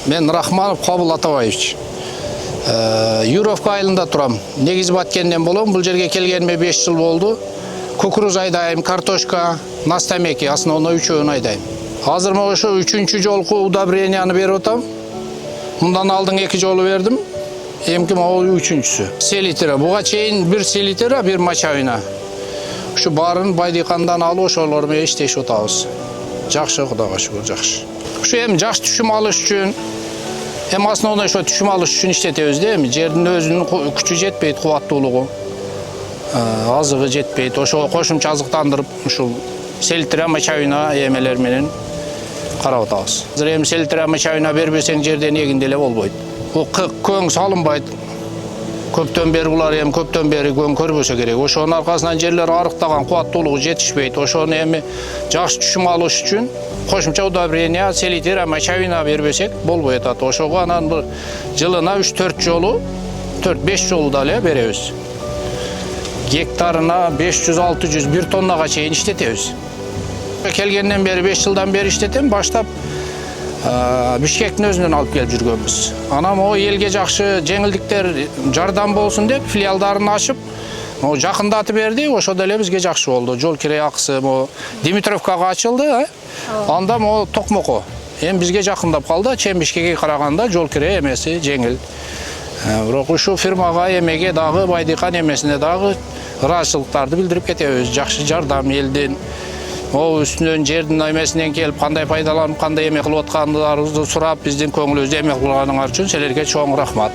Мен Рахманов Қабыл Атабаевич. Юровка айылында тұрам. Негіз баткеннен болом. Бұл жерге келгеніме 5 жыл болды. Кукуруз айдайым, картошка, настамеки, основной үчөөнү айдайым. Азыр ошо 3-чү жолку удобренияны берип атам. Мындан алдың 2 жолу бердим. Эмки могу 3-чүсү. Селитра. Буга чейин 1 селитра, 1 мочавина. Ушу барын Байдыкандан алып ошолор менен иштешип атабыз. Жакшы, Кудайга шүгүр, жакшы. Ушу эми жакшы түшүм алыш үчүн, эми основной ошо түшүм алыш үчүн иштетебиз да, эми жердин өзүнүн күчү жетпейт, кубаттуулугу. Азыгы жетпейт. Ошого кошумча азыктандырып, ушул селитра, мочавина эмелер менен карап атабыз. Азыр эми селитра, мочавина бербесең жерден эгинде эле болбойт. Бул көң салынбайт. Көптөн бери булар эми көптөн бери көң көрбөсө керек. Ошонун аркасынан жерлер арыктаган, кубаттуулугу жетишпейт. Ошону эми жакшы түшүм алыш үчүн кошумча удобрения, селитра, мочавина бербесек болбой атат. Ошого анан бир жылына 3-4 жолу, 4-5 жолу да эле беребиз. Гектарына 500-600 1 тоннага чейин иштетебиз. Келгенден бери 5 жылдан бери иштетем, баштап Бишкектин өзүнөн алып келип жүргөнбүз. Анан могу элге жакшы жеңилдиктер жардам болсун деп филиалдарын ачып, могу жакындатып берди. Ошодо эле бизге жакшы болду. Жол кирей акысы могу Димитровкага ачылды, анда могу Токмокко. Эми бизге жакындап калды. Чембишкеге караганда жол кирей эмеси жеңил. Бирок ушу фирмага эмеге дагы Байдыкан эмесине дагы ыраазычылыктарды билдирип кетебиз. Жакшы жардам элдин. О үстүнөн жердин эмесинен келип кандай пайдаланып, кандай эме кылып аткандарыбызды сурап, биздин көңүлүбүздү эме кылганыңар үчүн силерге чоң рахмат.